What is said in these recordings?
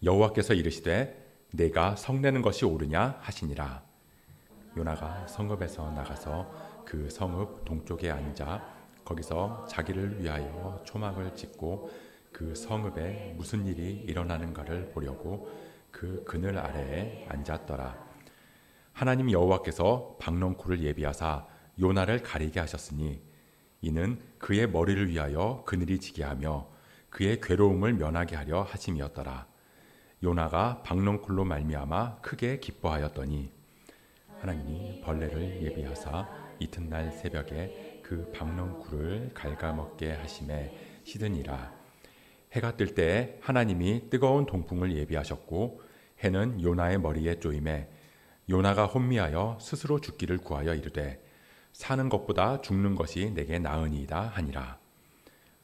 여호와께서 이르시되 내가 성내는 것이 옳으냐 하시니라. 요나가 성읍에서 나가서 그 성읍 동쪽에 앉아 거기서 자기를 위하여 초막을 짓고 그 성읍에 무슨 일이 일어나는가를 보려고 그 그늘 아래에 앉았더라. 하나님 여호와께서 박넝쿨을 예비하사 요나를 가리게 하셨으니 이는 그의 머리를 위하여 그늘이 지게 하며 그의 괴로움을 면하게 하려 하심이었더라. 요나가 박넝쿨로 말미암아 크게 기뻐하였더니 하나님이 벌레를 예비하사 이튿날 새벽에 그 박넝쿨을 갉아먹게 하심에 시드니라. 해가 뜰 때에 하나님이 뜨거운 동풍을 예비하셨고 해는 요나의 머리에 쪼임에 요나가 혼미하여 스스로 죽기를 구하여 이르되 사는 것보다 죽는 것이 내게 나으니이다 하니라.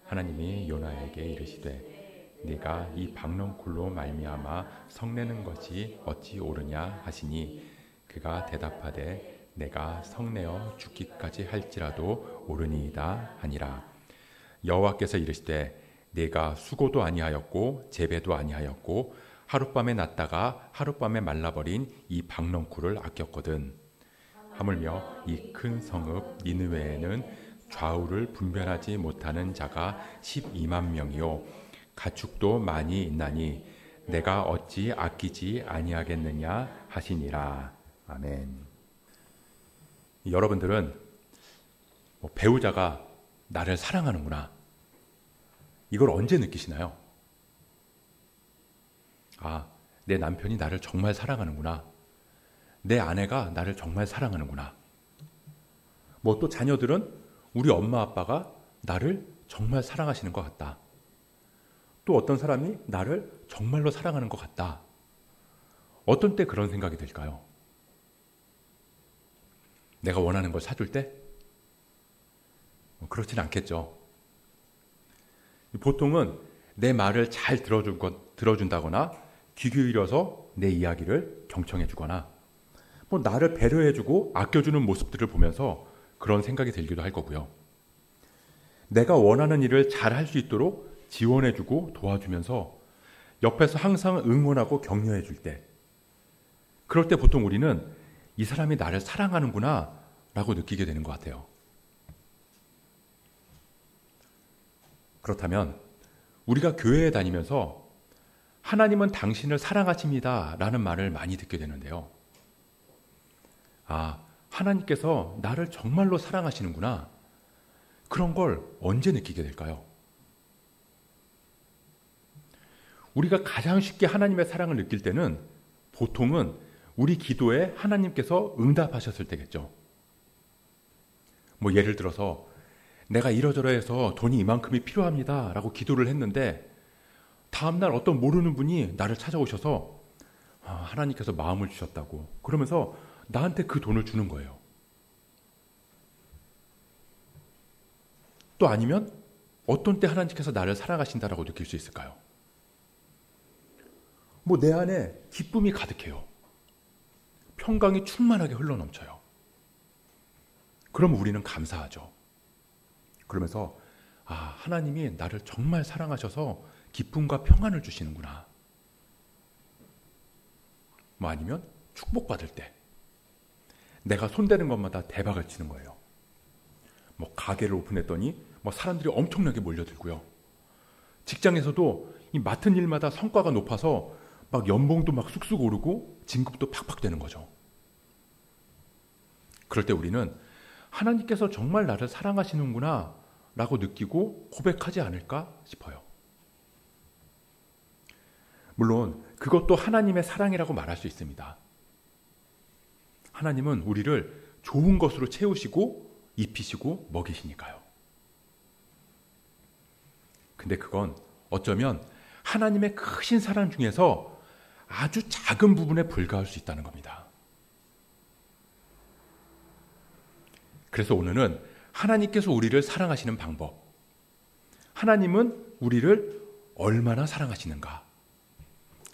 하나님이 요나에게 이르시되 네가 이 박넝쿨로 말미암아 성내는 것이 어찌 옳으냐 하시니 그가 대답하되 내가 성내어 죽기까지 할지라도 옳으니이다 하니라. 여호와께서 이르시되 네가 수고도 아니하였고 재배도 아니하였고 하룻밤에 났다가 하룻밤에 말라버린 이 박넝쿨을 아꼈거든. 하물며 이 큰 성읍 니느웨에는 좌우를 분별하지 못하는 자가 12만 명이요 가축도 많이 있나니 내가 어찌 아끼지 아니하겠느냐 하시니라. 아멘. 여러분들은 배우자가 나를 사랑하는구나, 이걸 언제 느끼시나요? 아, 내 남편이 나를 정말 사랑하는구나. 내 아내가 나를 정말 사랑하는구나. 또 자녀들은 우리 엄마 아빠가 나를 정말 사랑하시는 것 같다. 또 어떤 사람이 나를 정말로 사랑하는 것 같다. 어떤 때 그런 생각이 들까요? 내가 원하는 걸 사줄 때? 그렇진 않겠죠. 보통은 내 말을 잘 들어준다거나 귀 기울여서 내 이야기를 경청해 주거나 나를 배려해 주고 아껴주는 모습들을 보면서 그런 생각이 들기도 할 거고요. 내가 원하는 일을 잘 할 수 있도록 지원해 주고 도와주면서 옆에서 항상 응원하고 격려해 줄 때, 그럴 때 보통 우리는 이 사람이 나를 사랑하는구나 라고 느끼게 되는 것 같아요. 그렇다면 우리가 교회에 다니면서 하나님은 당신을 사랑하십니다 라는 말을 많이 듣게 되는데요. 아, 하나님께서 나를 정말로 사랑하시는구나. 그런 걸 언제 느끼게 될까요? 우리가 가장 쉽게 하나님의 사랑을 느낄 때는 보통은 우리 기도에 하나님께서 응답하셨을 때겠죠. 예를 들어서 내가 이러저러해서 돈이 이만큼이 필요합니다 라고 기도를 했는데 다음날 어떤 모르는 분이 나를 찾아오셔서 하나님께서 마음을 주셨다고 그러면서 나한테 그 돈을 주는 거예요. 또 아니면 어떤 때 하나님께서 나를 사랑하신다라고 느낄 수 있을까요? 내 안에 기쁨이 가득해요. 평강이 충만하게 흘러넘쳐요. 그럼 우리는 감사하죠. 그러면서 하나님이 나를 정말 사랑하셔서 기쁨과 평안을 주시는구나. 아니면 축복받을 때 내가 손대는 것마다 대박을 치는 거예요. 가게를 오픈했더니 사람들이 엄청나게 몰려들고요. 직장에서도 이 맡은 일마다 성과가 높아서 연봉도 쑥쑥 오르고 진급도 팍팍 되는 거죠. 그럴 때 우리는 하나님께서 정말 나를 사랑하시는구나 라고 느끼고 고백하지 않을까 싶어요. 물론 그것도 하나님의 사랑이라고 말할 수 있습니다. 하나님은 우리를 좋은 것으로 채우시고 입히시고 먹이시니까요. 근데 그건 어쩌면 하나님의 크신 사랑 중에서 아주 작은 부분에 불과할 수 있다는 겁니다. 그래서 오늘은 하나님께서 우리를 사랑하시는 방법, 하나님은 우리를 얼마나 사랑하시는가,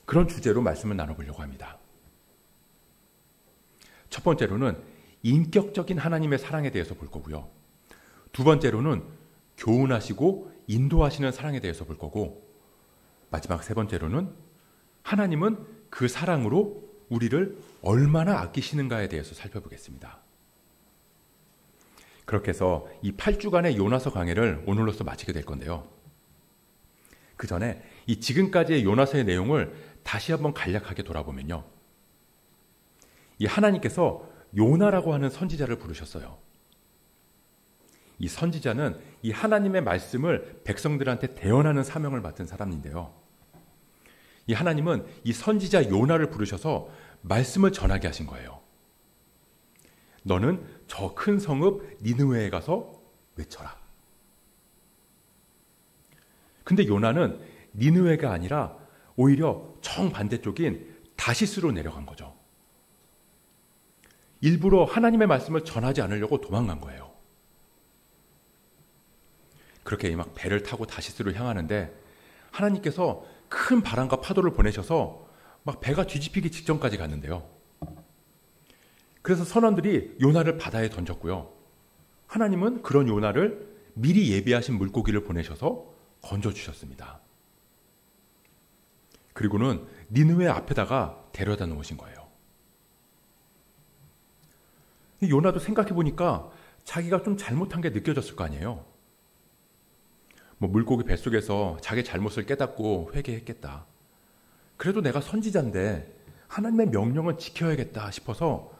그런 주제로 말씀을 나눠보려고 합니다. 첫 번째로는 인격적인 하나님의 사랑에 대해서 볼 거고요. 두 번째로는 교훈하시고 인도하시는 사랑에 대해서 볼 거고, 마지막 세 번째로는 하나님은 그 사랑으로 우리를 얼마나 아끼시는가에 대해서 살펴보겠습니다. 그렇게 해서 이 8주간의 요나서 강해를 오늘로써 마치게 될 건데요. 그 전에 이 지금까지의 요나서의 내용을 다시 한번 간략하게 돌아보면요. 이 하나님께서 요나라고 하는 선지자를 부르셨어요. 이 선지자는 이 하나님의 말씀을 백성들한테 대언하는 사명을 맡은 사람인데요. 이 하나님은 이 선지자 요나를 부르셔서 말씀을 전하게 하신 거예요. 너는 저 큰 성읍 니느웨에 가서 외쳐라. 근데 요나는 니느웨가 아니라 오히려 정반대쪽인 다시스로 내려간 거죠. 일부러 하나님의 말씀을 전하지 않으려고 도망간 거예요. 그렇게 막 배를 타고 다시스로 향하는데 하나님께서 큰 바람과 파도를 보내셔서 막 배가 뒤집히기 직전까지 갔는데요. 그래서 선원들이 요나를 바다에 던졌고요. 하나님은 그런 요나를 미리 예비하신 물고기를 보내셔서 건져주셨습니다. 그리고는 니느웨 앞에다가 데려다 놓으신 거예요. 요나도 생각해보니까 자기가 좀 잘못한 게 느껴졌을 거 아니에요. 물고기 뱃속에서 자기 잘못을 깨닫고 회개했겠다. 그래도 내가 선지자인데 하나님의 명령은 지켜야겠다 싶어서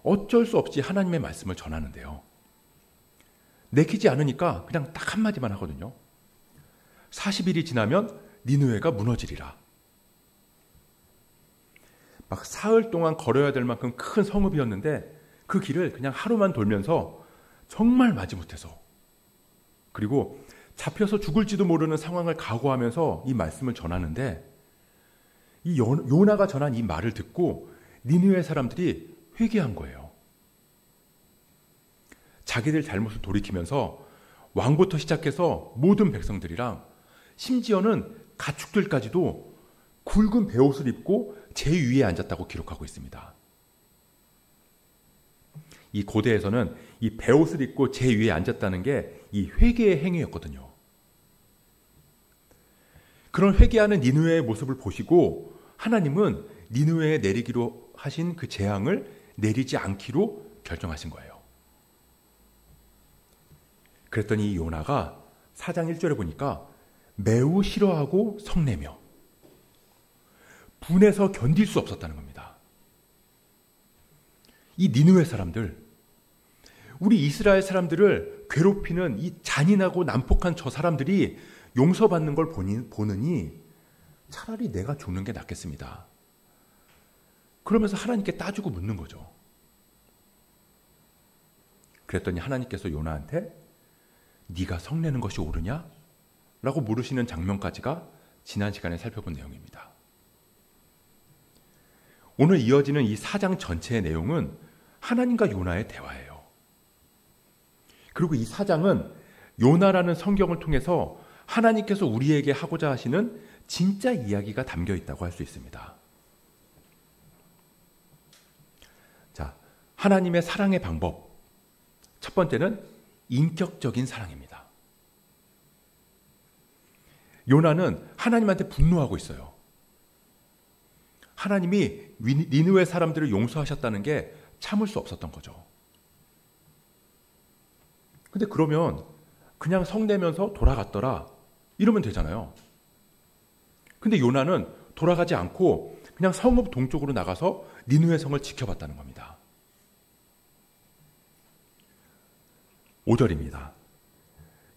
어쩔 수 없이 하나님의 말씀을 전하는데요. 내키지 않으니까 그냥 딱 한마디만 하거든요. 40일이 지나면 니느웨가 무너지리라. 막 사흘 동안 걸어야 될 만큼 큰 성읍이었는데 그 길을 그냥 하루만 돌면서 정말 마지못해서, 그리고 잡혀서 죽을지도 모르는 상황을 각오하면서 이 말씀을 전하는데, 이 요나가 전한 이 말을 듣고 니느웨 사람들이 회개한 거예요. 자기들 잘못을 돌이키면서 왕부터 시작해서 모든 백성들이랑 심지어는 가축들까지도 굵은 베옷을 입고 제 위에 앉았다고 기록하고 있습니다. 이 고대에서는 이 베옷을 입고 제 위에 앉았다는 게 이 회개의 행위였거든요. 그런 회개하는 니느웨의 모습을 보시고 하나님은 니느웨에 내리기로 하신 그 재앙을 내리지 않기로 결정하신 거예요. 그랬더니 이 요나가 4장 1절에 보니까 매우 싫어하고 성내며 분해서 견딜 수 없었다는 겁니다. 이 니느웨 사람들, 우리 이스라엘 사람들을 괴롭히는 이 잔인하고 난폭한 저 사람들이 용서받는 걸 보느니 차라리 내가 죽는 게 낫겠습니다. 그러면서 하나님께 따지고 묻는 거죠. 그랬더니 하나님께서 요나한테 네가 성내는 것이 옳으냐? 라고 물으시는 장면까지가 지난 시간에 살펴본 내용입니다. 오늘 이어지는 이 4장 전체의 내용은 하나님과 요나의 대화예요. 그리고 이 4장은 요나라는 성경을 통해서 하나님께서 우리에게 하고자 하시는 진짜 이야기가 담겨 있다고 할 수 있습니다. 자, 하나님의 사랑의 방법. 첫 번째는 인격적인 사랑입니다. 요나는 하나님한테 분노하고 있어요. 하나님이 니느웨 사람들을 용서하셨다는 게 참을 수 없었던 거죠. 근데 그러면 그냥 성내면서 돌아갔더라 이러면 되잖아요. 근데 요나는 돌아가지 않고 그냥 성읍 동쪽으로 나가서 니느웨 성을 지켜봤다는 겁니다. 5절입니다.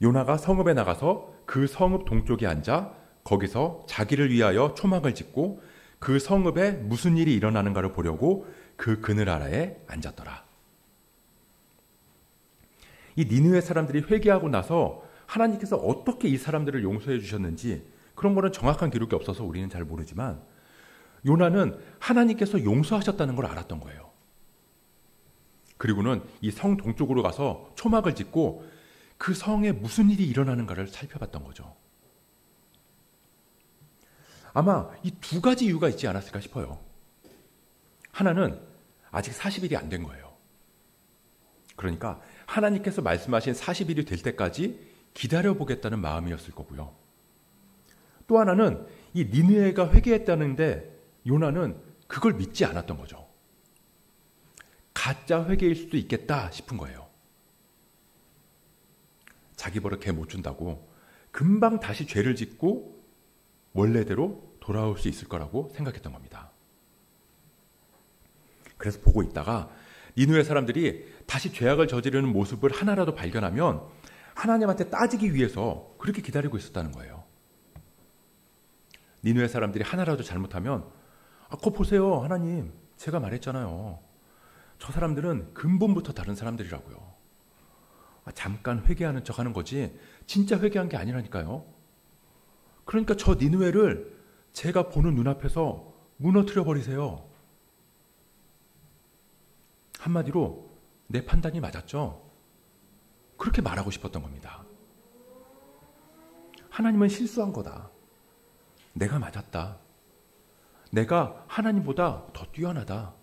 요나가 성읍에 나가서 그 성읍 동쪽에 앉아 거기서 자기를 위하여 초막을 짓고 그 성읍에 무슨 일이 일어나는가를 보려고 그 그늘 아래에 앉았더라. 이 니느웨 사람들이 회개하고 나서 하나님께서 어떻게 이 사람들을 용서해 주셨는지 그런 거는 정확한 기록이 없어서 우리는 잘 모르지만 요나는 하나님께서 용서하셨다는 걸 알았던 거예요. 그리고는 이 성 동쪽으로 가서 초막을 짓고 그 성에 무슨 일이 일어나는가를 살펴봤던 거죠. 아마 이 두 가지 이유가 있지 않았을까 싶어요. 하나는 아직 40일이 안 된 거예요. 그러니까 하나님께서 말씀하신 40일이 될 때까지 기다려보겠다는 마음이었을 거고요. 또 하나는 이 니느웨가 회개했다는데 요나는 그걸 믿지 않았던 거죠. 가짜 회개일 수도 있겠다 싶은 거예요. 자기 버릇 개 못 준다고 금방 다시 죄를 짓고 원래대로 돌아올 수 있을 거라고 생각했던 겁니다. 그래서 보고 있다가 니느웨 사람들이 다시 죄악을 저지르는 모습을 하나라도 발견하면 하나님한테 따지기 위해서 그렇게 기다리고 있었다는 거예요. 니느웨 사람들이 하나라도 잘못하면 그거 보세요, 하나님. 제가 말했잖아요. 저 사람들은 근본부터 다른 사람들이라고요. 잠깐 회개하는 척하는 거지 진짜 회개한 게 아니라니까요. 그러니까 저 니느웨를 제가 보는 눈앞에서 무너뜨려 버리세요. 한마디로 내 판단이 맞았죠. 그렇게 말하고 싶었던 겁니다. 하나님은 실수한 거다. 내가 맞았다. 내가 하나님보다 더 뛰어나다.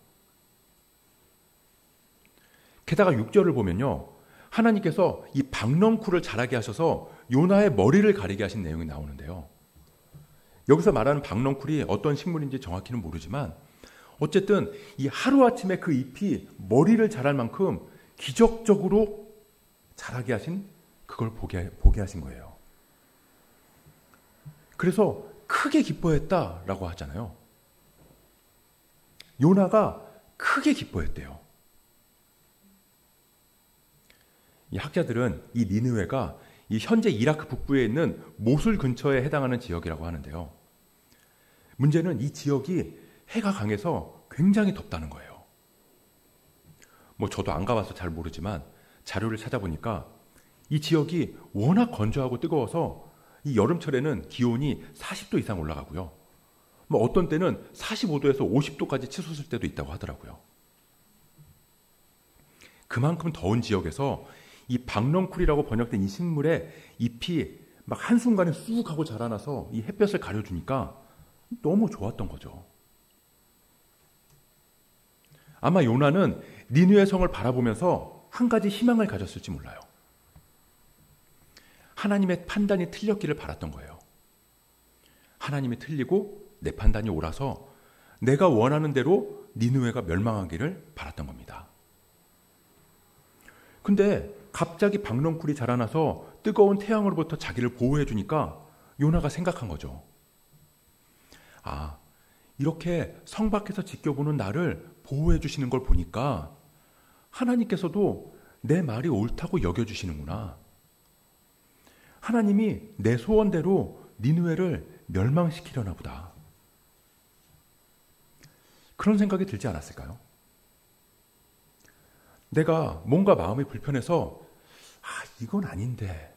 게다가 6절을 보면요. 하나님께서 이 박넝쿨을 자라게 하셔서 요나의 머리를 가리게 하신 내용이 나오는데요. 여기서 말하는 박넝쿨이 어떤 식물인지 정확히는 모르지만 어쨌든 이 하루아침에 그 잎이 머리를 자랄 만큼 기적적으로 자라게 하신 그걸 보게 하신 거예요. 그래서 크게 기뻐했다라고 하잖아요. 요나가 크게 기뻐했대요. 이 학자들은 이 니느웨가 이 현재 이라크 북부에 있는 모술 근처에 해당하는 지역이라고 하는데요. 문제는 이 지역이 해가 강해서 굉장히 덥다는 거예요. 저도 안 가봐서 잘 모르지만 자료를 찾아보니까 이 지역이 워낙 건조하고 뜨거워서 이 여름철에는 기온이 40도 이상 올라가고요. 어떤 때는 45도에서 50도까지 치솟을 때도 있다고 하더라고요. 그만큼 더운 지역에서 이 박넝쿨이라고 번역된 이 식물의 잎이 막 한순간에 쑥 하고 자라나서 이 햇볕을 가려주니까 너무 좋았던 거죠. 아마 요나는 니느웨 성을 바라보면서 한 가지 희망을 가졌을지 몰라요. 하나님의 판단이 틀렸기를 바랐던 거예요. 하나님이 틀리고 내 판단이 옳아서 내가 원하는 대로 니느웨가 멸망하기를 바랐던 겁니다. 근데 갑자기 박넝쿨이 자라나서 뜨거운 태양으로부터 자기를 보호해 주니까 요나가 생각한 거죠. 이렇게 성 밖에서 지켜보는 나를 보호해 주시는 걸 보니까 하나님께서도 내 말이 옳다고 여겨주시는구나. 하나님이 내 소원대로 니느웨를 멸망시키려나 보다. 그런 생각이 들지 않았을까요? 내가 뭔가 마음이 불편해서 이건 아닌데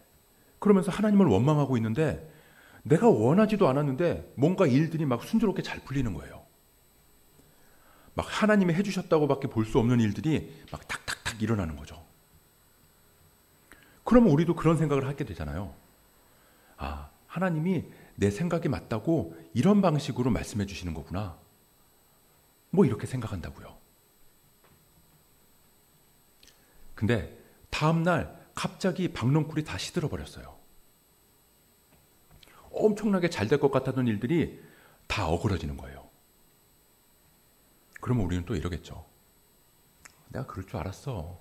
그러면서 하나님을 원망하고 있는데 내가 원하지도 않았는데 뭔가 일들이 막 순조롭게 잘 풀리는 거예요. 막 하나님이 해주셨다고밖에 볼 수 없는 일들이 막 탁탁탁 일어나는 거죠. 그러면 우리도 그런 생각을 하게 되잖아요. 하나님이 내 생각이 맞다고 이런 방식으로 말씀해 주시는 거구나. 이렇게 생각한다고요. 근데 다음날 갑자기 박넝쿨이 다 시들어 버렸어요. 엄청나게 잘 될 것 같았던 일들이 다 어그러지는 거예요. 그러면 우리는 또 이러겠죠. 내가 그럴 줄 알았어.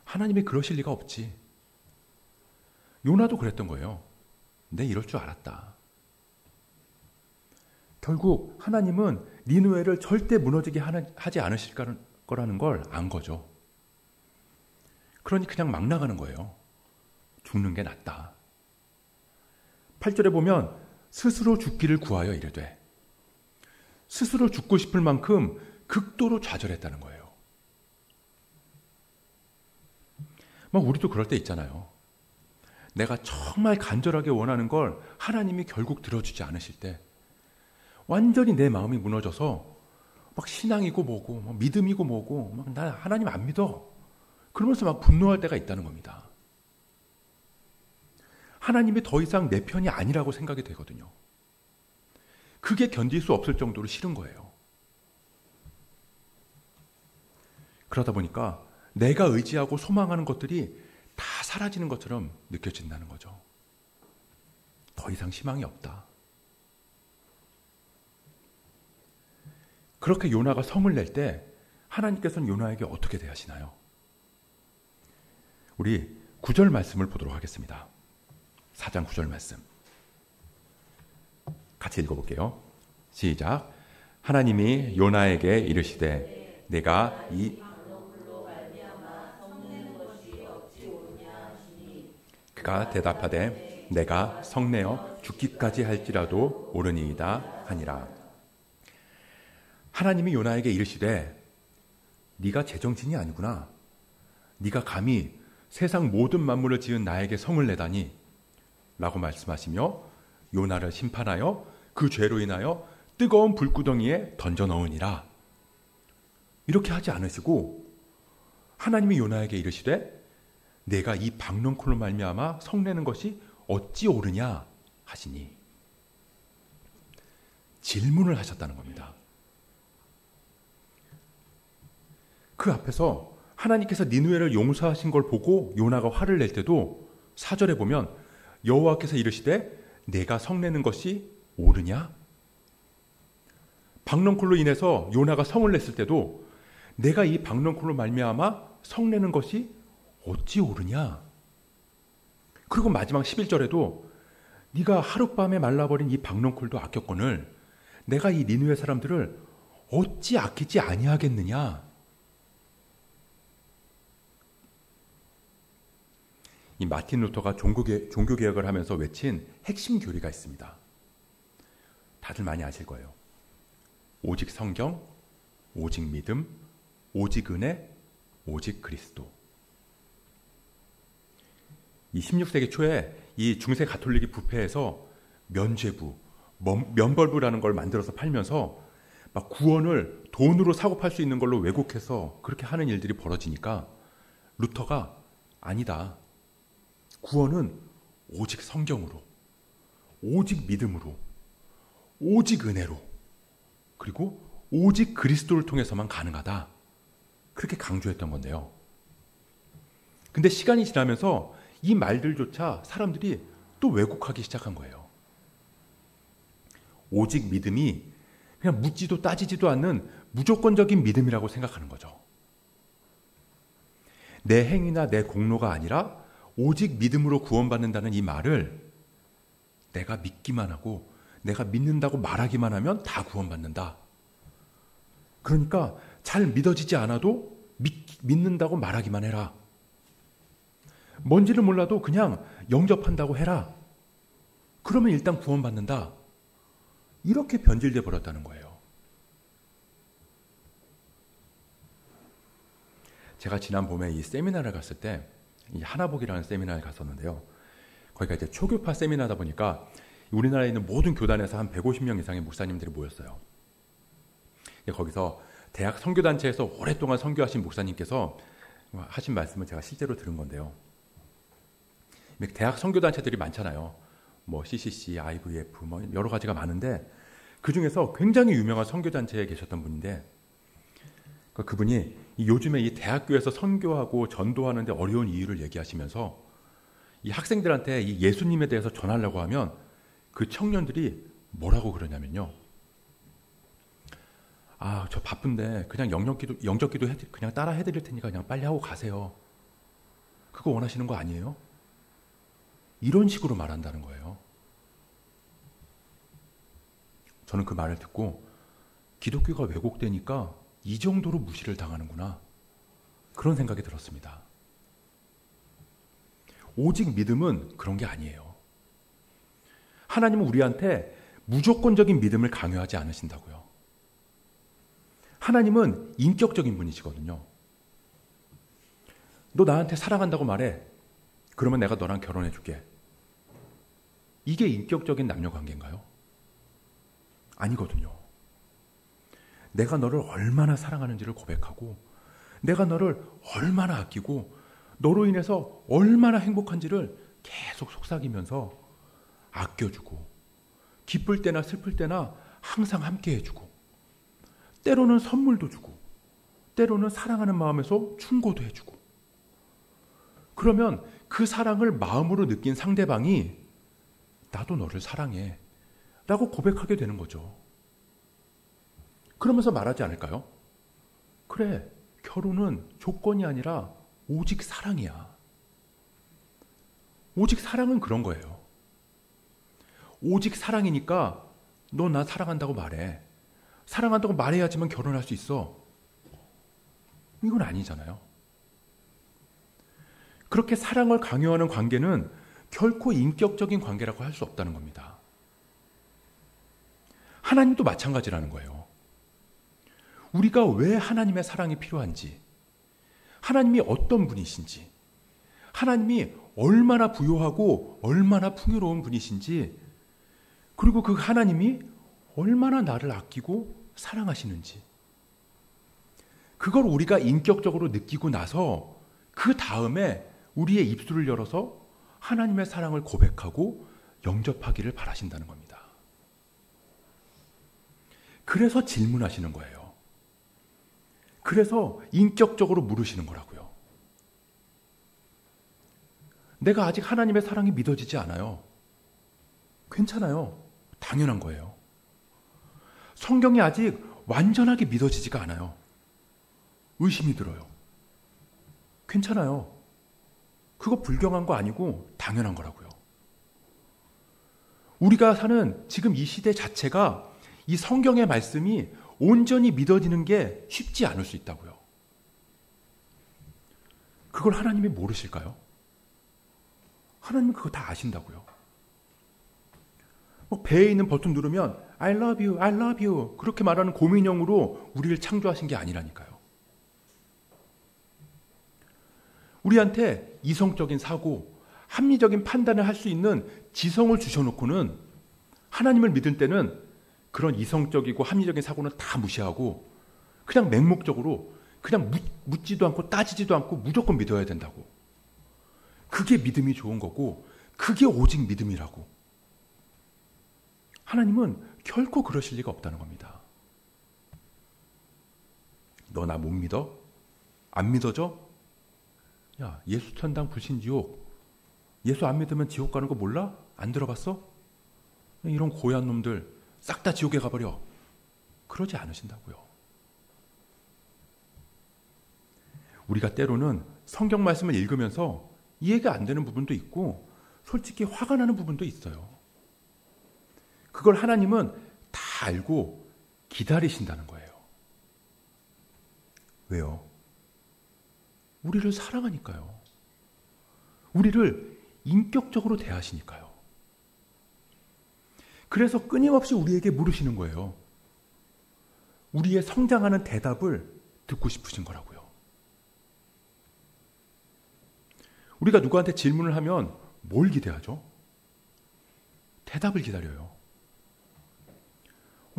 하나님이 그러실 리가 없지. 요나도 그랬던 거예요. 내가 이럴 줄 알았다. 결국 하나님은 니느웨를 절대 무너지게 하지 않으실 거라는 걸 안 거죠. 그러니 그냥 막 나가는 거예요. 죽는 게 낫다. 8절에 보면 스스로 죽기를 구하여 이르되 스스로 죽고 싶을 만큼 극도로 좌절했다는 거예요. 우리도 그럴 때 있잖아요. 내가 정말 간절하게 원하는 걸 하나님이 결국 들어주지 않으실 때 완전히 내 마음이 무너져서 막 신앙이고 뭐고 막 믿음이고 뭐고 막 나 하나님 안 믿어. 그러면서 막 분노할 때가 있다는 겁니다. 하나님이 더 이상 내 편이 아니라고 생각이 되거든요. 그게 견딜 수 없을 정도로 싫은 거예요. 그러다 보니까 내가 의지하고 소망하는 것들이 다 사라지는 것처럼 느껴진다는 거죠. 더 이상 희망이 없다. 그렇게 요나가 성을 낼 때 하나님께서는 요나에게 어떻게 대하시나요? 우리 9절 말씀을 보도록 하겠습니다. 4장 9절 말씀. 같이 읽어볼게요. 시작. 하나님이 요나에게 이르시되 내가 이 그가 대답하되 내가 성내어 죽기까지 할지라도 옳으니이다 하니라. 하나님이 요나에게 이르시되 네가 제정신이 아니구나. 네가 감히 세상 모든 만물을 지은 나에게 성을 내다니 라고 말씀하시며 요나를 심판하여 그 죄로 인하여 뜨거운 불구덩이에 던져 넣으니라. 이렇게 하지 않으시고 하나님이 요나에게 이르시되 내가 이 박넝쿨로 말미암아 성내는 것이 어찌 옳으냐 하시니 질문을 하셨다는 겁니다. 그 앞에서 하나님께서 니느웨를 용서하신 걸 보고 요나가 화를 낼 때도 4절에 보면 여호와께서 이르시되 내가 성내는 것이 옳으냐? 박넝쿨로 인해서 요나가 성을 냈을 때도 내가 이 박넝쿨로 말미암아 성내는 것이 어찌 옳으냐? 그리고 마지막 11절에도 네가 하룻밤에 말라버린 이 박넝쿨도 아꼈거늘 내가 이 니느웨 사람들을 어찌 아끼지 아니하겠느냐? 이 마틴 루터가 종교개혁을 하면서 외친 핵심 교리가 있습니다. 다들 많이 아실 거예요. 오직 성경, 오직 믿음, 오직 은혜, 오직 그리스도. 이 16세기 초에 이 중세 가톨릭이 부패해서 면죄부, 면벌부라는 걸 만들어서 팔면서 막 구원을 돈으로 사고 팔 수 있는 걸로 왜곡해서 그렇게 하는 일들이 벌어지니까 루터가 아니다. 구원은 오직 성경으로, 오직 믿음으로, 오직 은혜로, 그리고 오직 그리스도를 통해서만 가능하다. 그렇게 강조했던 건데요. 근데 시간이 지나면서 이 말들조차 사람들이 또 왜곡하기 시작한 거예요. 오직 믿음이 그냥 묻지도 따지지도 않는 무조건적인 믿음이라고 생각하는 거죠. 내 행위나 내 공로가 아니라 오직 믿음으로 구원받는다는 이 말을 내가 믿기만 하고 내가 믿는다고 말하기만 하면 다 구원받는다. 그러니까 잘 믿어지지 않아도 믿는다고 말하기만 해라. 뭔지를 몰라도 그냥 영접한다고 해라. 그러면 일단 구원받는다. 이렇게 변질돼 버렸다는 거예요. 제가 지난 봄에 이 세미나를 갔을 때 이 하나복이라는 세미나에 갔었는데요. 거기가 이제 초교파 세미나다 보니까 우리나라에 있는 모든 교단에서 한 150명 이상의 목사님들이 모였어요. 거기서 대학 선교단체에서 오랫동안 선교하신 목사님께서 하신 말씀을 제가 실제로 들은 건데요. 대학 선교단체들이 많잖아요. 뭐 CCC, IVF 뭐 여러 가지가 많은데 그 중에서 굉장히 유명한 선교단체에 계셨던 분인데 그분이 요즘에 이 대학교에서 선교하고 전도하는데 어려운 이유를 얘기하시면서 이 학생들한테 이 예수님에 대해서 전하려고 하면 그 청년들이 뭐라고 그러냐면요. 아, 저 바쁜데 그냥 영접기도 그냥 따라 해드릴 테니까 그냥 빨리 하고 가세요. 그거 원하시는 거 아니에요? 이런 식으로 말한다는 거예요. 저는 그 말을 듣고 기독교가 왜곡되니까 이 정도로 무시를 당하는구나. 그런 생각이 들었습니다. 오직 믿음은 그런 게 아니에요. 하나님은 우리한테 무조건적인 믿음을 강요하지 않으신다고요. 하나님은 인격적인 분이시거든요. 너 나한테 사랑한다고 말해. 그러면 내가 너랑 결혼해 줄게. 이게 인격적인 남녀 관계인가요? 아니거든요. 내가 너를 얼마나 사랑하는지를 고백하고 내가 너를 얼마나 아끼고 너로 인해서 얼마나 행복한지를 계속 속삭이면서 아껴주고 기쁠 때나 슬플 때나 항상 함께 해주고 때로는 선물도 주고 때로는 사랑하는 마음에서 충고도 해주고 그러면 그 사랑을 마음으로 느낀 상대방이 나도 너를 사랑해 라고 고백하게 되는 거죠. 그러면서 말하지 않을까요? 그래, 결혼은 조건이 아니라 오직 사랑이야. 오직 사랑은 그런 거예요. 오직 사랑이니까 너 나 사랑한다고 말해. 사랑한다고 말해야지만 결혼할 수 있어. 이건 아니잖아요. 그렇게 사랑을 강요하는 관계는 결코 인격적인 관계라고 할 수 없다는 겁니다. 하나님도 마찬가지라는 거예요. 우리가 왜 하나님의 사랑이 필요한지, 하나님이 어떤 분이신지, 하나님이 얼마나 부요하고 얼마나 풍요로운 분이신지, 그리고 그 하나님이 얼마나 나를 아끼고 사랑하시는지, 그걸 우리가 인격적으로 느끼고 나서 그 다음에 우리의 입술을 열어서 하나님의 사랑을 고백하고 영접하기를 바라신다는 겁니다. 그래서 질문하시는 거예요. 그래서 인격적으로 물으시는 거라고요. 내가 아직 하나님의 사랑이 믿어지지 않아요. 괜찮아요. 당연한 거예요. 성경이 아직 완전하게 믿어지지가 않아요. 의심이 들어요. 괜찮아요. 그거 불경한 거 아니고 당연한 거라고요. 우리가 사는 지금 이 시대 자체가 이 성경의 말씀이 온전히 믿어지는 게 쉽지 않을 수 있다고요. 그걸 하나님이 모르실까요? 하나님은 그거 다 아신다고요. 배에 있는 버튼 누르면 I love you, I love you 그렇게 말하는 곰인형으로 우리를 창조하신 게 아니라니까요. 우리한테 이성적인 사고, 합리적인 판단을 할 수 있는 지성을 주셔놓고는 하나님을 믿을 때는 그런 이성적이고 합리적인 사고는 다 무시하고 그냥 맹목적으로 그냥 묻지도 않고 따지지도 않고 무조건 믿어야 된다고. 그게 믿음이 좋은 거고 그게 오직 믿음이라고. 하나님은 결코 그러실 리가 없다는 겁니다. 너 나 못 믿어? 안 믿어져? 야, 예수 천당 불신 지옥. 예수 안 믿으면 지옥 가는 거 몰라? 안 들어봤어? 이런 고얀 놈들 싹 다 지옥에 가버려. 그러지 않으신다고요. 우리가 때로는 성경 말씀을 읽으면서 이해가 안 되는 부분도 있고 솔직히 화가 나는 부분도 있어요. 그걸 하나님은 다 알고 기다리신다는 거예요. 왜요? 우리를 사랑하니까요. 우리를 인격적으로 대하시니까요. 그래서 끊임없이 우리에게 물으시는 거예요. 우리의 성장하는 대답을 듣고 싶으신 거라고요. 우리가 누구한테 질문을 하면 뭘 기대하죠? 대답을 기다려요.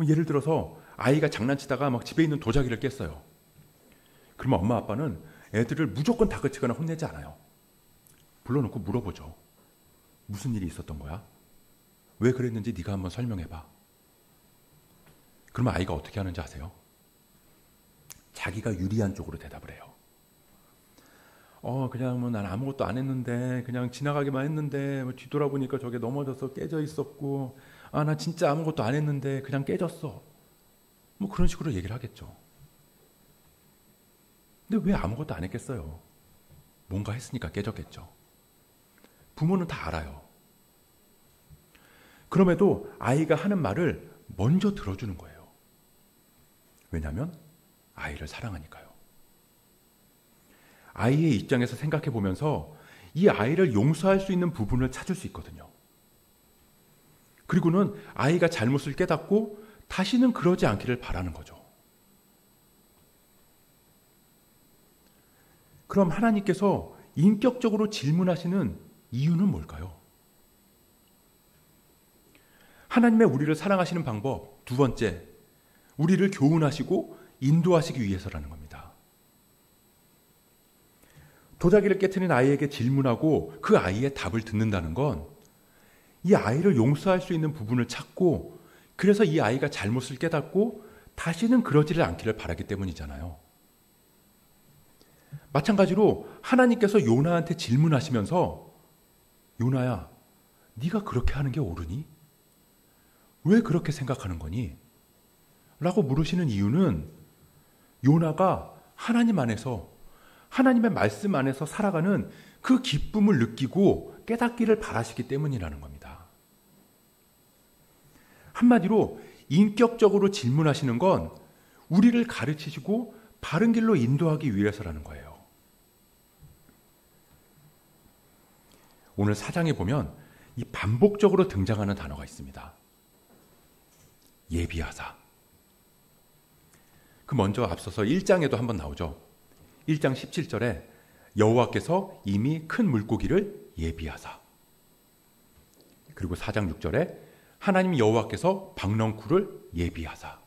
예를 들어서 아이가 장난치다가 막 집에 있는 도자기를 깼어요. 그러면 엄마 아빠는 애들을 무조건 다그치거나 혼내지 않아요. 불러놓고 물어보죠. 무슨 일이 있었던 거야? 왜 그랬는지 네가 한번 설명해봐. 그러면 아이가 어떻게 하는지 아세요? 자기가 유리한 쪽으로 대답을 해요. 그냥 뭐 난 아무것도 안 했는데 그냥 지나가기만 했는데 뭐 뒤돌아보니까 저게 넘어져서 깨져 있었고 나 진짜 아무것도 안 했는데 그냥 깨졌어. 뭐 그런 식으로 얘기를 하겠죠. 근데 왜 아무것도 안 했겠어요? 뭔가 했으니까 깨졌겠죠. 부모는 다 알아요. 그럼에도 아이가 하는 말을 먼저 들어주는 거예요. 왜냐하면 아이를 사랑하니까요. 아이의 입장에서 생각해 보면서 이 아이를 용서할 수 있는 부분을 찾을 수 있거든요. 그리고는 아이가 잘못을 깨닫고 다시는 그러지 않기를 바라는 거죠. 그럼 하나님께서 인격적으로 질문하시는 이유는 뭘까요? 하나님의 우리를 사랑하시는 방법, 두 번째, 우리를 교훈하시고 인도하시기 위해서라는 겁니다. 도자기를 깨트린 아이에게 질문하고 그 아이의 답을 듣는다는 건 이 아이를 용서할 수 있는 부분을 찾고 그래서 이 아이가 잘못을 깨닫고 다시는 그러지를 않기를 바라기 때문이잖아요. 마찬가지로 하나님께서 요나한테 질문하시면서 요나야, 네가 그렇게 하는 게 옳으니? 왜 그렇게 생각하는 거니? 라고 물으시는 이유는 요나가 하나님 안에서, 하나님의 말씀 안에서 살아가는 그 기쁨을 느끼고 깨닫기를 바라시기 때문이라는 겁니다. 한마디로 인격적으로 질문하시는 건 우리를 가르치시고 바른 길로 인도하기 위해서라는 거예요. 오늘 4장에 보면 이 반복적으로 등장하는 단어가 있습니다. 예비하사. 그 먼저 앞서서 1장에도 한번 나오죠. 1장 17절에 여호와께서 이미 큰 물고기를 예비하사. 그리고 4장 6절에 하나님 여호와께서 박넝쿨을 예비하사.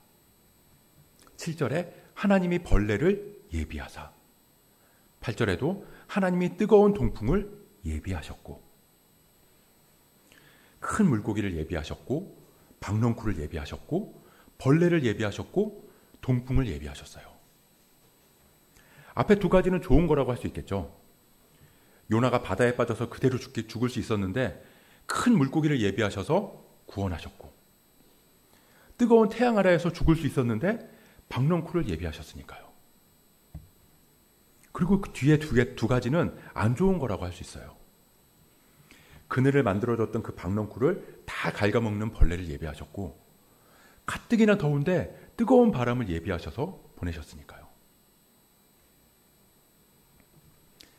7절에 하나님이 벌레를 예비하사. 8절에도 하나님이 뜨거운 동풍을 예비하셨고, 큰 물고기를 예비하셨고, 박넝쿨을 예비하셨고, 벌레를 예비하셨고, 동풍을 예비하셨어요. 앞에 두 가지는 좋은 거라고 할 수 있겠죠. 요나가 바다에 빠져서 그대로 죽을 수 있었는데 큰 물고기를 예비하셔서 구원하셨고, 뜨거운 태양 아래에서 죽을 수 있었는데 박넝쿨을 예비하셨으니까요. 그리고 그 뒤에 두 가지는 안 좋은 거라고 할 수 있어요. 그늘을 만들어줬던 그 박넝쿨을 다 갉아먹는 벌레를 예비하셨고, 가뜩이나 더운데 뜨거운 바람을 예비하셔서 보내셨으니까요.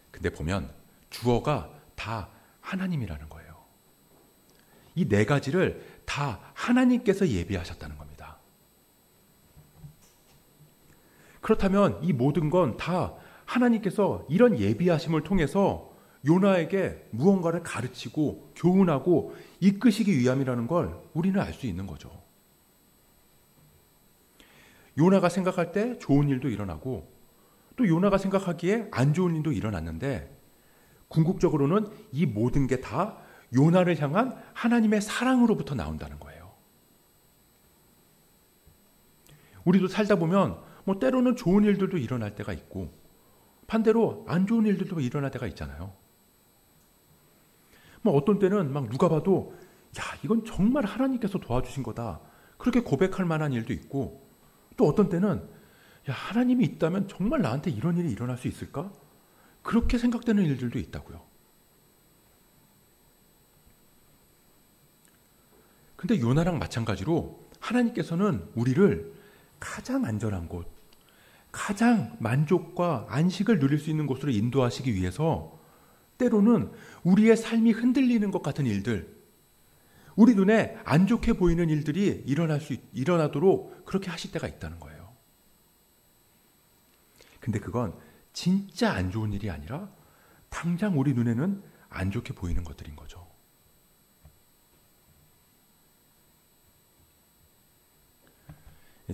근데 보면 주어가 다 하나님이라는 거예요. 이 네 가지를 다 하나님께서 예비하셨다는 겁니다. 그렇다면 이 모든 건 다 하나님께서 이런 예비하심을 통해서 요나에게 무언가를 가르치고 교훈하고 이끄시기 위함이라는 걸 우리는 알 수 있는 거죠. 요나가 생각할 때 좋은 일도 일어나고 또 요나가 생각하기에 안 좋은 일도 일어났는데 궁극적으로는 이 모든 게 다 요나를 향한 하나님의 사랑으로부터 나온다는 거예요. 우리도 살다 보면 뭐 때로는 좋은 일들도 일어날 때가 있고 반대로 안 좋은 일들도 일어날 때가 있잖아요. 뭐 어떤 때는 막 누가 봐도 야, 이건 정말 하나님께서 도와주신 거다, 그렇게 고백할 만한 일도 있고, 또 어떤 때는 야, 하나님이 있다면 정말 나한테 이런 일이 일어날 수 있을까? 그렇게 생각되는 일들도 있다고요. 근데 요나랑 마찬가지로 하나님께서는 우리를 가장 안전한 곳, 가장 만족과 안식을 누릴 수 있는 곳으로 인도하시기 위해서 때로는 우리의 삶이 흔들리는 것 같은 일들, 우리 눈에 안 좋게 보이는 일들이 일어나도록 그렇게 하실 때가 있다는 거예요. 근데 그건 진짜 안 좋은 일이 아니라 당장 우리 눈에는 안 좋게 보이는 것들인 거죠.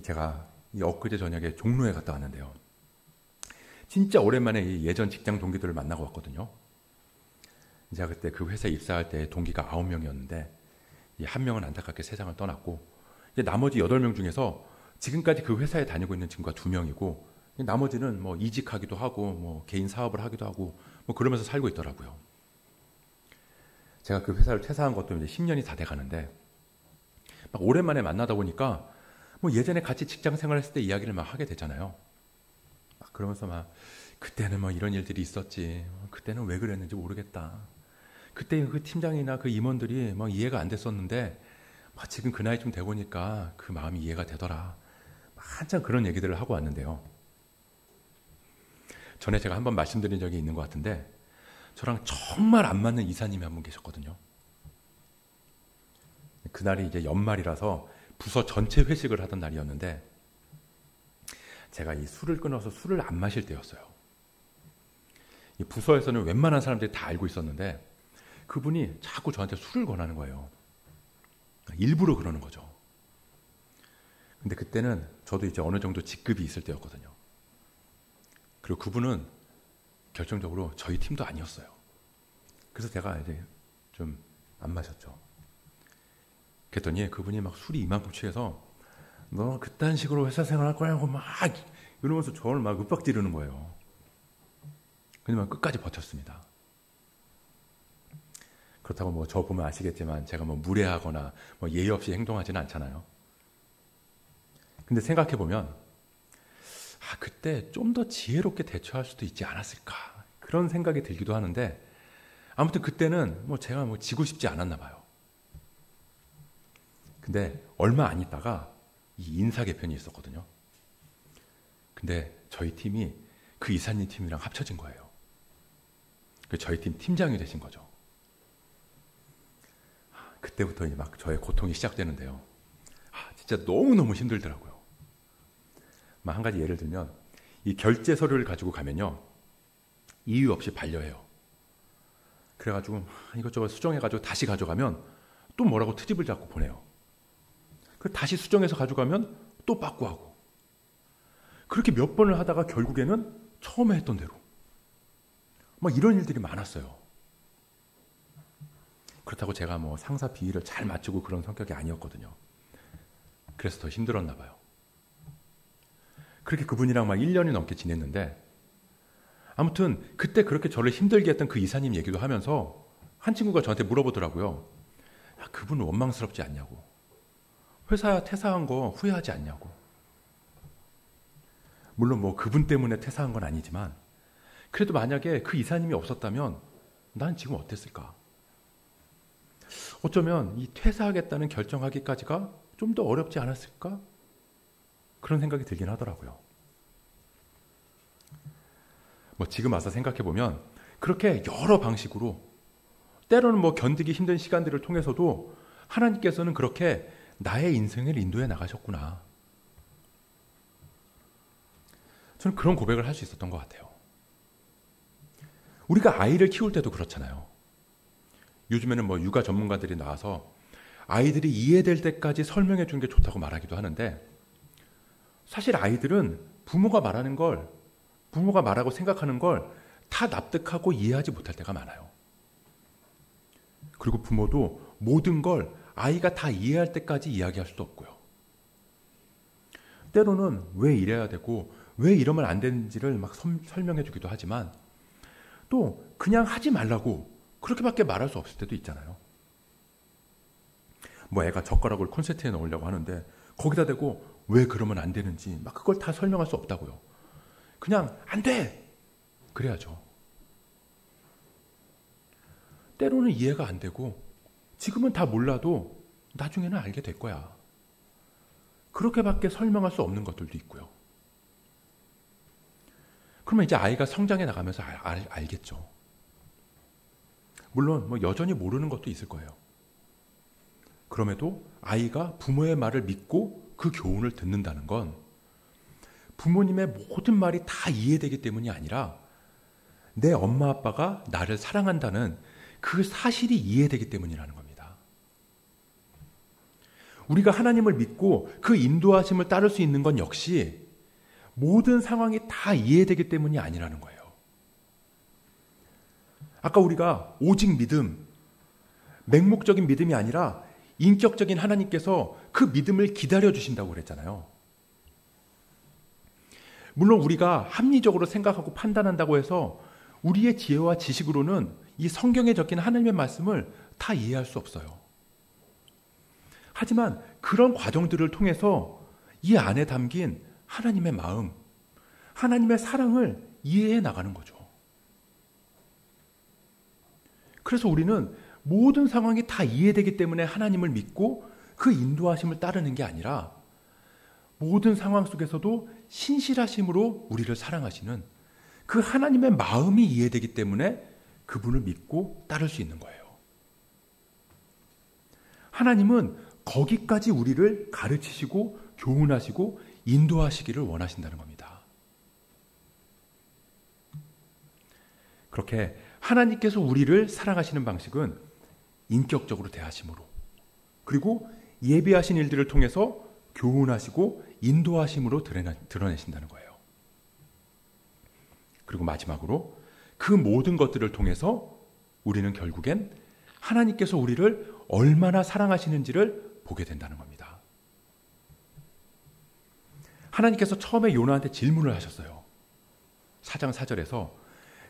제가 엊그제 저녁에 종로에 갔다 왔는데요. 진짜 오랜만에 예전 직장 동기들을 만나고 왔거든요. 제가 그때 그 회사에 입사할 때 동기가 9명이었는데 한 명은 안타깝게 세상을 떠났고, 이제 나머지 8명 중에서 지금까지 그 회사에 다니고 있는 친구가 2명이고 나머지는 뭐 이직하기도 하고 뭐 개인 사업을 하기도 하고 뭐 그러면서 살고 있더라고요. 제가 그 회사를 퇴사한 것도 이제 10년이 다 돼가는데 막 오랜만에 만나다 보니까 뭐 예전에 같이 직장 생활했을 때 이야기를 막 하게 되잖아요. 막 그러면서 막 그때는 뭐 이런 일들이 있었지, 그때는 왜 그랬는지 모르겠다, 그때 그 팀장이나 그 임원들이 막 이해가 안 됐었는데 막 지금 그 나이쯤 돼 보니까 그 마음이 이해가 되더라, 한참 그런 얘기들을 하고 왔는데요. 전에 제가 한번 말씀드린 적이 있는 것 같은데 저랑 정말 안 맞는 이사님이 한 분 계셨거든요. 그날이 이제 연말이라서 부서 전체 회식을 하던 날이었는데 제가 이 술을 끊어서 술을 안 마실 때였어요. 이 부서에서는 웬만한 사람들이 다 알고 있었는데 그분이 자꾸 저한테 술을 권하는 거예요. 일부러 그러는 거죠. 근데 그때는 저도 이제 어느 정도 직급이 있을 때였거든요. 그리고 그분은 결정적으로 저희 팀도 아니었어요. 그래서 제가 이제 좀 안 마셨죠. 그랬더니 그분이 막 술이 이만큼 취해서 너 그딴 식으로 회사 생활할 거냐고 막 이러면서 저를 막 윽박지르는 거예요. 근데 막 끝까지 버텼습니다. 그렇다고 뭐 저 보면 아시겠지만 제가 뭐 무례하거나 뭐 예의 없이 행동하지는 않잖아요. 근데 생각해보면 그때 좀 더 지혜롭게 대처할 수도 있지 않았을까 그런 생각이 들기도 하는데 아무튼 그때는 제가 지고 싶지 않았나 봐요. 근데 얼마 안 있다가 이 인사 개편이 있었거든요. 근데 저희 팀이 그 이사님 팀이랑 합쳐진 거예요. 저희 팀 팀장이 되신 거죠. 그때부터 이제 막 저의 고통이 시작되는데요. 진짜 너무너무 힘들더라고요. 한 가지 예를 들면 이 결제 서류를 가지고 가면요. 이유 없이 반려해요. 그래가지고 이것저것 수정해가지고 다시 가져가면 또 뭐라고 트집을 잡고 보내요. 다시 수정해서 가져가면 또 빠꾸 하고. 그렇게 몇 번을 하다가 결국에는 처음에 했던 대로. 이런 일들이 많았어요. 그렇다고 제가 상사 비위를 잘 맞추고 그런 성격이 아니었거든요. 그래서 더 힘들었나 봐요. 그렇게 그분이랑 1년이 넘게 지냈는데 아무튼 그때 그렇게 저를 힘들게 했던 그 이사님 얘기도 하면서 한 친구가 저한테 물어보더라고요. 그분 원망스럽지 않냐고. 회사 퇴사한 거 후회하지 않냐고. 물론 그분 때문에 퇴사한 건 아니지만 그래도 만약에 그 이사님이 없었다면 난 지금 어땠을까? 어쩌면 이 퇴사하겠다는 결정하기까지가 좀 더 어렵지 않았을까? 그런 생각이 들긴 하더라고요. 지금 와서 생각해보면 그렇게 여러 방식으로 때로는 견디기 힘든 시간들을 통해서도 하나님께서는 그렇게 나의 인생을 인도해 나가셨구나. 저는 그런 고백을 할 수 있었던 것 같아요. 우리가 아이를 키울 때도 그렇잖아요. 요즘에는 육아 전문가들이 나와서 아이들이 이해될 때까지 설명해 주는 게 좋다고 말하기도 하는데 사실 아이들은 부모가 말하는 걸, 부모가 말하고 생각하는 걸 다 납득하고 이해하지 못할 때가 많아요. 그리고 부모도 모든 걸 아이가 다 이해할 때까지 이야기할 수도 없고요. 때로는 왜 이래야 되고 왜 이러면 안 되는지를 설명해 주기도 하지만 또 그냥 하지 말라고 그렇게밖에 말할 수 없을 때도 있잖아요. 애가 젓가락을 콘센트에 넣으려고 하는데 거기다 대고 왜 그러면 안 되는지 그걸 다 설명할 수 없다고요. 그냥 안 돼! 그래야죠. 때로는 이해가 안 되고 지금은 다 몰라도 나중에는 알게 될 거야. 그렇게밖에 설명할 수 없는 것들도 있고요. 그러면 이제 아이가 성장해 나가면서 알겠죠. 물론 여전히 모르는 것도 있을 거예요. 그럼에도 아이가 부모의 말을 믿고 그 교훈을 듣는다는 건 부모님의 모든 말이 다 이해되기 때문이 아니라 내 엄마 아빠가 나를 사랑한다는 그 사실이 이해되기 때문이라는 겁니다. 우리가 하나님을 믿고 그 인도하심을 따를 수 있는 건 역시 모든 상황이 다 이해되기 때문이 아니라는 거예요. 아까 우리가 오직 믿음, 맹목적인 믿음이 아니라 인격적인 하나님께서 그 믿음을 기다려주신다고 그랬잖아요. 물론 우리가 합리적으로 생각하고 판단한다고 해서 우리의 지혜와 지식으로는 이 성경에 적힌 하나님의 말씀을 다 이해할 수 없어요. 하지만 그런 과정들을 통해서 이 안에 담긴 하나님의 마음, 하나님의 사랑을 이해해 나가는 거죠. 그래서 우리는 모든 상황이 다 이해되기 때문에 하나님을 믿고 그 인도하심을 따르는 게 아니라 모든 상황 속에서도 신실하심으로 우리를 사랑하시는 그 하나님의 마음이 이해되기 때문에 그분을 믿고 따를 수 있는 거예요. 하나님은 거기까지 우리를 가르치시고 교훈하시고 인도하시기를 원하신다는 겁니다. 그렇게 하나님께서 우리를 사랑하시는 방식은 인격적으로 대하심으로 그리고 예비하신 일들을 통해서 교훈하시고 인도하심으로 드러내신다는 거예요. 그리고 마지막으로 그 모든 것들을 통해서 우리는 결국엔 하나님께서 우리를 얼마나 사랑하시는지를 보게 된다는 겁니다. 하나님께서 처음에 요나한테 질문을 하셨어요. 4장 4절에서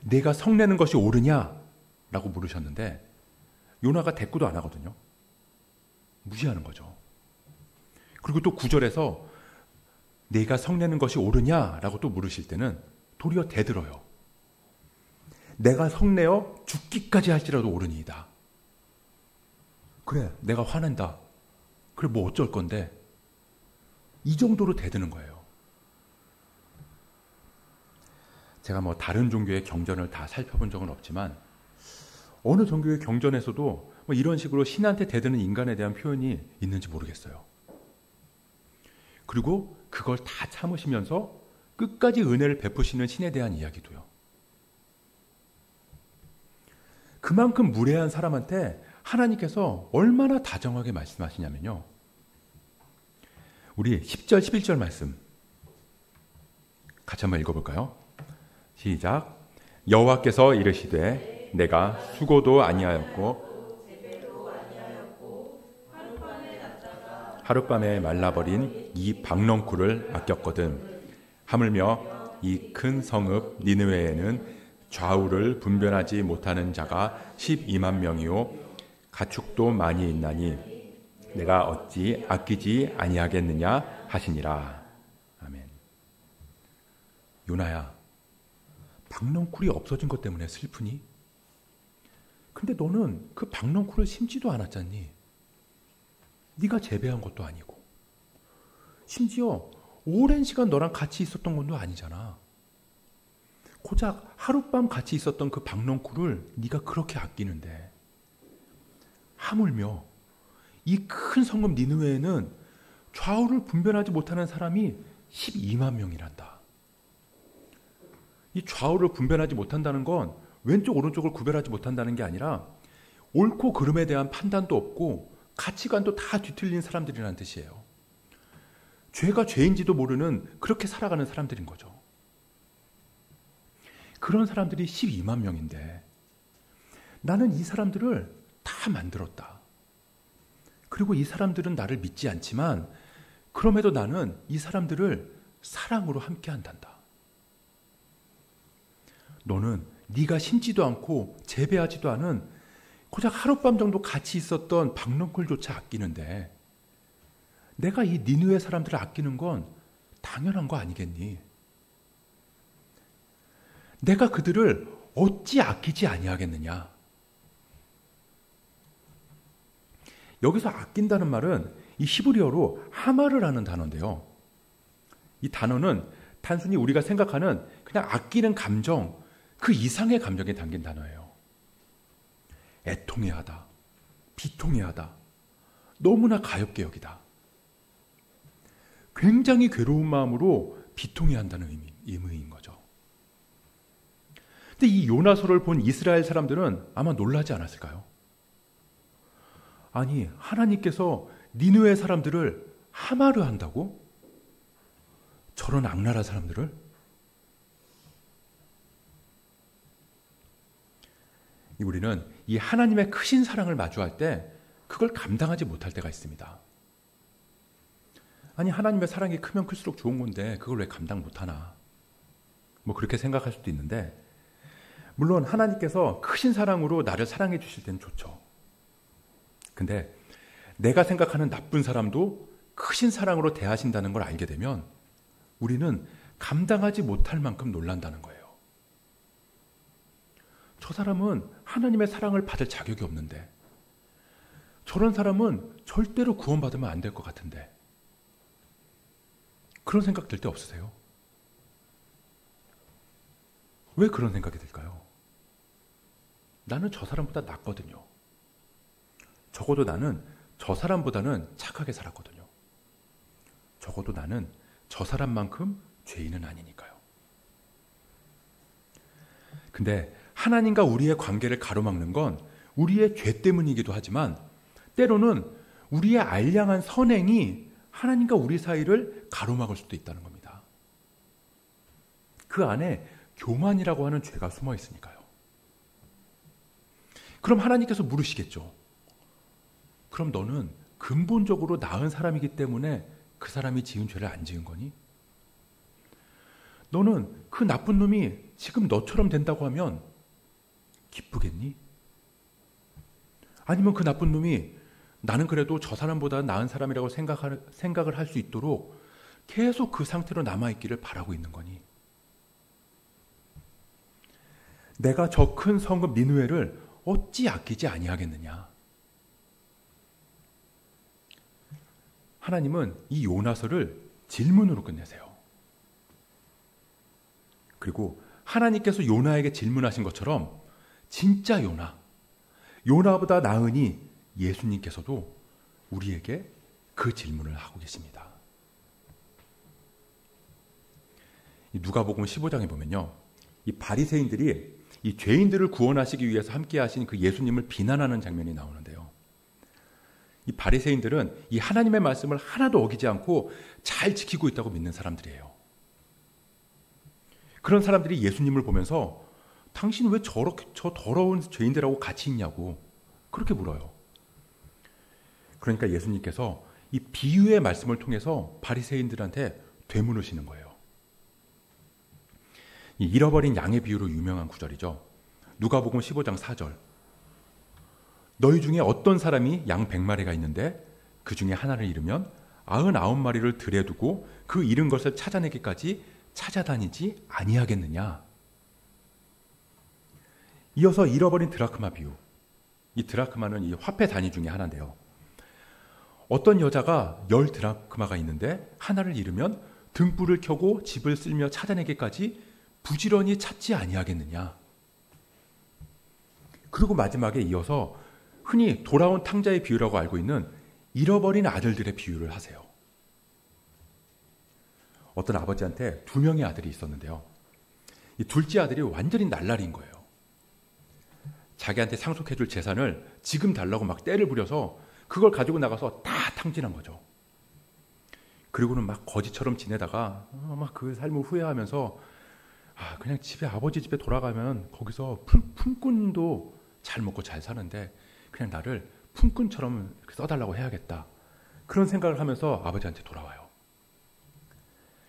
내가 성내는 것이 옳으냐? 라고 물으셨는데 요나가 대꾸도 안 하거든요. 무시하는 거죠. 그리고 또 9절에서 내가 성내는 것이 옳으냐라고 또 물으실 때는 도리어 대들어요. 내가 성내어 죽기까지 할지라도 옳으니이다. 그래, 내가 화낸다. 그래, 뭐 어쩔 건데. 이 정도로 대드는 거예요. 제가 뭐 다른 종교의 경전을 다 살펴본 적은 없지만 어느 종교의 경전에서도 뭐 이런 식으로 신한테 대드는 인간에 대한 표현이 있는지 모르겠어요. 그리고 그걸 다 참으시면서 끝까지 은혜를 베푸시는 신에 대한 이야기도요. 그만큼 무례한 사람한테 하나님께서 얼마나 다정하게 말씀하시냐면요. 우리 10절, 11절 말씀 같이 한번 읽어볼까요? 시작. 여호와께서 이르시되 내가 수고도 아니하였고 하룻밤에 말라버린 이 박넝쿨을 아꼈거든. 하물며 이 큰 성읍 니느웨에는 좌우를 분별하지 못하는 자가 12만 명이요 가축도 많이 있나니 내가 어찌 아끼지 아니하겠느냐 하시니라. 아멘. 요나야, 박넝쿨이 없어진 것 때문에 슬프니? 근데 너는 그 박넝쿨을 심지도 않았잖니. 네가 재배한 것도 아니고 심지어 오랜 시간 너랑 같이 있었던 것도 아니잖아. 고작 하룻밤 같이 있었던 그 박넝쿨을 네가 그렇게 아끼는데 하물며 이 큰 성읍 니느웨에는 좌우를 분별하지 못하는 사람이 12만 명이란다. 이 좌우를 분별하지 못한다는 건 왼쪽 오른쪽을 구별하지 못한다는 게 아니라 옳고 그름에 대한 판단도 없고 가치관도 다 뒤틀린 사람들이라는 뜻이에요. 죄가 죄인지도 모르는 그렇게 살아가는 사람들인 거죠. 그런 사람들이 12만 명인데 나는 이 사람들을 다 만들었다. 그리고 이 사람들은 나를 믿지 않지만 그럼에도 나는 이 사람들을 사랑으로 함께 한단다. 너는 네가 심지도 않고 재배하지도 않은 고작 하룻밤 정도 같이 있었던 박넝쿨조차 아끼는데 내가 이 니느웨 사람들을 아끼는 건 당연한 거 아니겠니? 내가 그들을 어찌 아끼지 아니하겠느냐? 여기서 아낀다는 말은 이 히브리어로 하마르라는 단어인데요. 이 단어는 단순히 우리가 생각하는 그냥 아끼는 감정, 그 이상의 감정이 담긴 단어예요. 애통해하다, 비통해하다, 너무나 가엾게 여기다. 굉장히 괴로운 마음으로 비통해한다는 의미인 거죠. 근데 이 요나서를 본 이스라엘 사람들은 아마 놀라지 않았을까요? 아니, 하나님께서 니느웨 사람들을 하마르 한다고? 저런 악랄한 사람들을? 우리는 이 하나님의 크신 사랑을 마주할 때 그걸 감당하지 못할 때가 있습니다. 아니, 하나님의 사랑이 크면 클수록 좋은 건데 그걸 왜 감당 못하나? 뭐 그렇게 생각할 수도 있는데 물론 하나님께서 크신 사랑으로 나를 사랑해 주실 때는 좋죠. 근데 내가 생각하는 나쁜 사람도 크신 사랑으로 대하신다는 걸 알게 되면 우리는 감당하지 못할 만큼 놀란다는 거예요. 저 사람은 하나님의 사랑을 받을 자격이 없는데 저런 사람은 절대로 구원받으면 안 될 것 같은데 그런 생각 들 때 없으세요? 왜 그런 생각이 들까요? 나는 저 사람보다 낫거든요. 적어도 나는 저 사람보다는 착하게 살았거든요. 적어도 나는 저 사람만큼 죄인은 아니니까요. 근데 하나님과 우리의 관계를 가로막는 건 우리의 죄 때문이기도 하지만 때로는 우리의 알량한 선행이 하나님과 우리 사이를 가로막을 수도 있다는 겁니다. 그 안에 교만이라고 하는 죄가 숨어 있으니까요. 그럼 하나님께서 물으시겠죠. 그럼 너는 근본적으로 나은 사람이기 때문에 그 사람이 지은 죄를 안 지은 거니? 너는 그 나쁜 놈이 지금 너처럼 된다고 하면 기쁘겠니? 아니면 그 나쁜 놈이 나는 그래도 저 사람보다 나은 사람이라고 생각을 할 수 있도록 계속 그 상태로 남아있기를 바라고 있는 거니? 내가 저 큰 성읍 니느웨를 어찌 아끼지 아니하겠느냐? 하나님은 이 요나서를 질문으로 끝내세요. 그리고 하나님께서 요나에게 질문하신 것처럼 진짜 요나보다 나으니 예수님께서도 우리에게 그 질문을 하고 계십니다. 누가복음 15장에 보면요, 이 바리새인들이 이 죄인들을 구원하시기 위해서 함께하신 그 예수님을 비난하는 장면이 나오는데요. 이 바리새인들은 이 하나님의 말씀을 하나도 어기지 않고 잘 지키고 있다고 믿는 사람들이에요. 그런 사람들이 예수님을 보면서 당신 왜 저 더러운 죄인들하고 같이 있냐고 그렇게 물어요. 그러니까 예수님께서 이 비유의 말씀을 통해서 바리새인들한테 되물으시는 거예요. 이 잃어버린 양의 비유로 유명한 구절이죠. 누가복음 15장 4절. 너희 중에 어떤 사람이 양 100마리가 있는데 그 중에 하나를 잃으면 99마리를 들에 두고 그 잃은 것을 찾아내기까지 찾아다니지 아니하겠느냐. 이어서 잃어버린 드라크마 비유. 이 드라크마는 이 화폐 단위 중에 하나인데요. 어떤 여자가 10 드라크마가 있는데 하나를 잃으면 등불을 켜고 집을 쓸며 찾아내기까지 부지런히 찾지 아니하겠느냐. 그리고 마지막에 이어서 흔히 돌아온 탕자의 비유라고 알고 있는 잃어버린 아들들의 비유를 하세요. 어떤 아버지한테 2명의 아들이 있었는데요. 이 둘째 아들이 완전히 날라리인 거예요. 자기한테 상속해줄 재산을 지금 달라고 막 떼를 부려서 그걸 가지고 나가서 다 탕진한 거죠. 그리고는 막 거지처럼 지내다가 막 그 삶을 후회하면서 그냥 아버지 집에 돌아가면 거기서 품꾼도 잘 먹고 잘 사는데 그냥 나를 품꾼처럼 써달라고 해야겠다. 그런 생각을 하면서 아버지한테 돌아와요.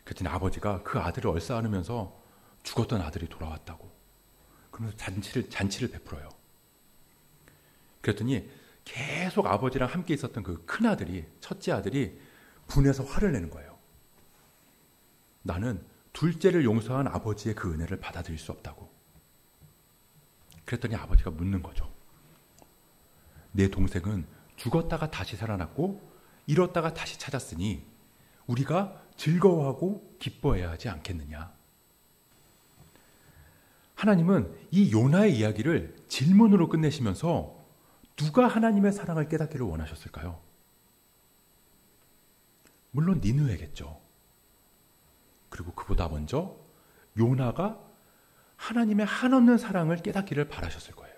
그랬더니 아버지가 그 아들을 얼싸안으면서 죽었던 아들이 돌아왔다고. 그러면서 잔치를 베풀어요. 그랬더니 계속 아버지랑 함께 있었던 그 큰아들이, 첫째 아들이 분해서 화를 내는 거예요. 나는 둘째를 용서한 아버지의 그 은혜를 받아들일 수 없다고. 그랬더니 아버지가 묻는 거죠. 내 동생은 죽었다가 다시 살아났고 잃었다가 다시 찾았으니 우리가 즐거워하고 기뻐해야 하지 않겠느냐. 하나님은 이 요나의 이야기를 질문으로 끝내시면서 누가 하나님의 사랑을 깨닫기를 원하셨을까요? 물론 니느웨겠죠. 그리고 그보다 먼저 요나가 하나님의 한없는 사랑을 깨닫기를 바라셨을 거예요.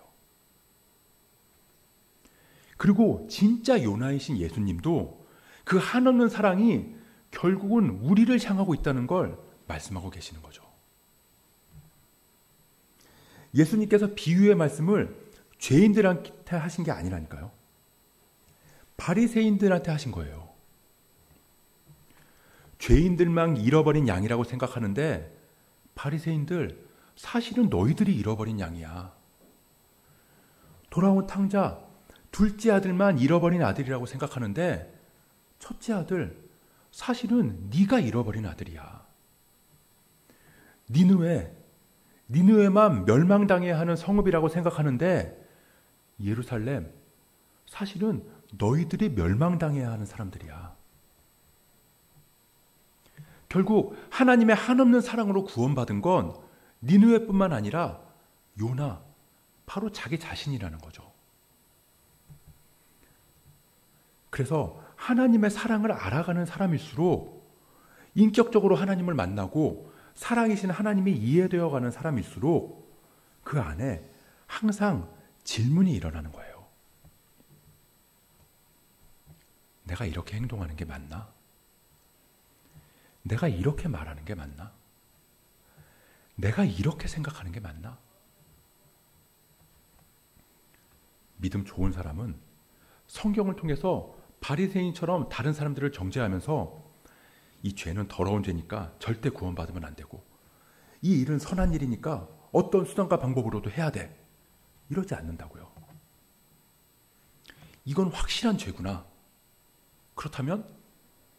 그리고 진짜 요나이신 예수님도 그 한없는 사랑이 결국은 우리를 향하고 있다는 걸 말씀하고 계시는 거죠. 예수님께서 비유의 말씀을 죄인들한테 하신 게 아니라니까요. 바리새인들한테 하신 거예요. 죄인들만 잃어버린 양이라고 생각하는데 바리새인들 사실은 너희들이 잃어버린 양이야. 돌아온 탕자 둘째 아들만 잃어버린 아들이라고 생각하는데 첫째 아들 사실은 네가 잃어버린 아들이야. 니느웨만 멸망당해야 하는 성읍이라고 생각하는데 예루살렘 사실은 너희들이 멸망당해야 하는 사람들이야. 결국 하나님의 한없는 사랑으로 구원받은 건 니느웨뿐만 아니라 요나, 바로 자기 자신이라는 거죠. 그래서 하나님의 사랑을 알아가는 사람일수록 인격적으로 하나님을 만나고 사랑이신 하나님이 이해되어가는 사람일수록 그 안에 항상 질문이 일어나는 거예요. 내가 이렇게 행동하는 게 맞나? 내가 이렇게 말하는 게 맞나? 내가 이렇게 생각하는 게 맞나? 믿음 좋은 사람은 성경을 통해서 바리새인처럼 다른 사람들을 정죄하면서 이 죄는 더러운 죄니까 절대 구원받으면 안 되고 이 일은 선한 일이니까 어떤 수단과 방법으로도 해야 돼. 이러지 않는다고요. 이건 확실한 죄구나. 그렇다면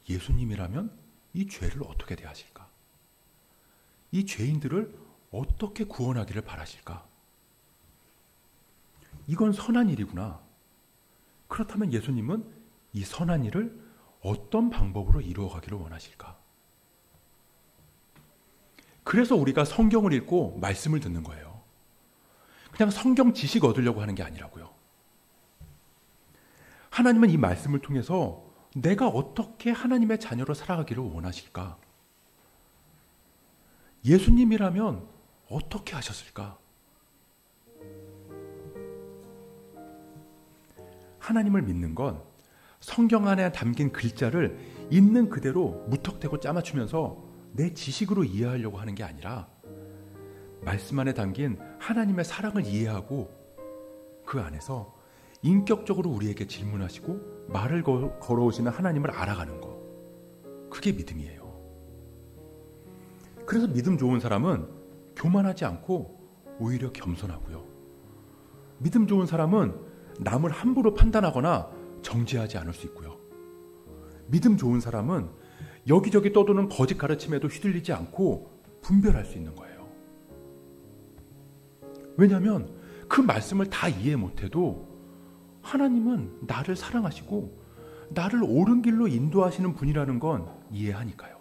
예수님이라면 이 죄를 어떻게 대하실까? 이 죄인들을 어떻게 구원하기를 바라실까? 이건 선한 일이구나. 그렇다면 예수님은 이 선한 일을 어떤 방법으로 이루어가기를 원하실까? 그래서 우리가 성경을 읽고 말씀을 듣는 거예요. 그냥 성경 지식 얻으려고 하는 게 아니라고요. 하나님은 이 말씀을 통해서 내가 어떻게 하나님의 자녀로 살아가기를 원하실까? 예수님이라면 어떻게 하셨을까? 하나님을 믿는 건 성경 안에 담긴 글자를 있는 그대로 무턱대고 짜맞추면서 내 지식으로 이해하려고 하는 게 아니라 말씀 안에 담긴 하나님의 사랑을 이해하고 그 안에서 인격적으로 우리에게 질문하시고 말을 걸어오시는 하나님을 알아가는 거. 그게 믿음이에요. 그래서 믿음 좋은 사람은 교만하지 않고 오히려 겸손하고요. 믿음 좋은 사람은 남을 함부로 판단하거나 정죄하지 않을 수 있고요. 믿음 좋은 사람은 여기저기 떠도는 거짓 가르침에도 휘둘리지 않고 분별할 수 있는 거예요. 왜냐하면 그 말씀을 다 이해 못해도 하나님은 나를 사랑하시고 나를 옳은 길로 인도하시는 분이라는 건 이해하니까요.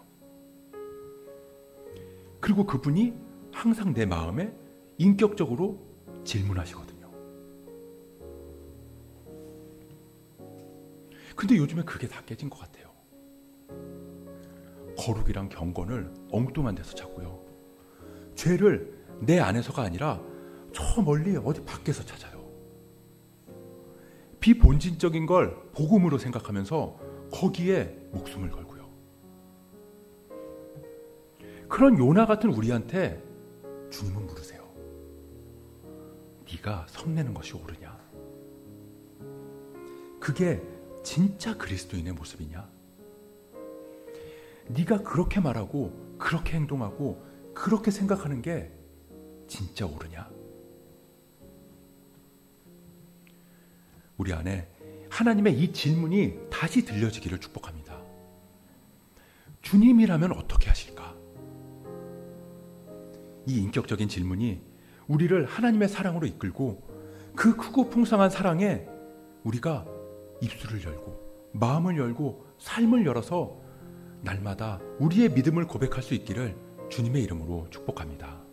그리고 그분이 항상 내 마음에 인격적으로 질문하시거든요. 근데 요즘에 그게 다 깨진 것 같아요. 거룩이랑 경건을 엉뚱한 데서 찾고요. 죄를 내 안에서가 아니라 저 멀리 어디 밖에서 찾아요. 비본질적인 걸 복음으로 생각하면서 거기에 목숨을 걸고요. 그런 요나 같은 우리한테 주님은 물으세요. 네가 성내는 것이 옳으냐? 그게 진짜 그리스도인의 모습이냐? 네가 그렇게 말하고 그렇게 행동하고 그렇게 생각하는 게 진짜 옳으냐? 우리 안에 하나님의 이 질문이 다시 들려지기를 축복합니다. 주님이라면 어떻게 하실까? 이 인격적인 질문이 우리를 하나님의 사랑으로 이끌고 그 크고 풍성한 사랑에 우리가 입술을 열고 마음을 열고 삶을 열어서 날마다 우리의 믿음을 고백할 수 있기를 주님의 이름으로 축복합니다.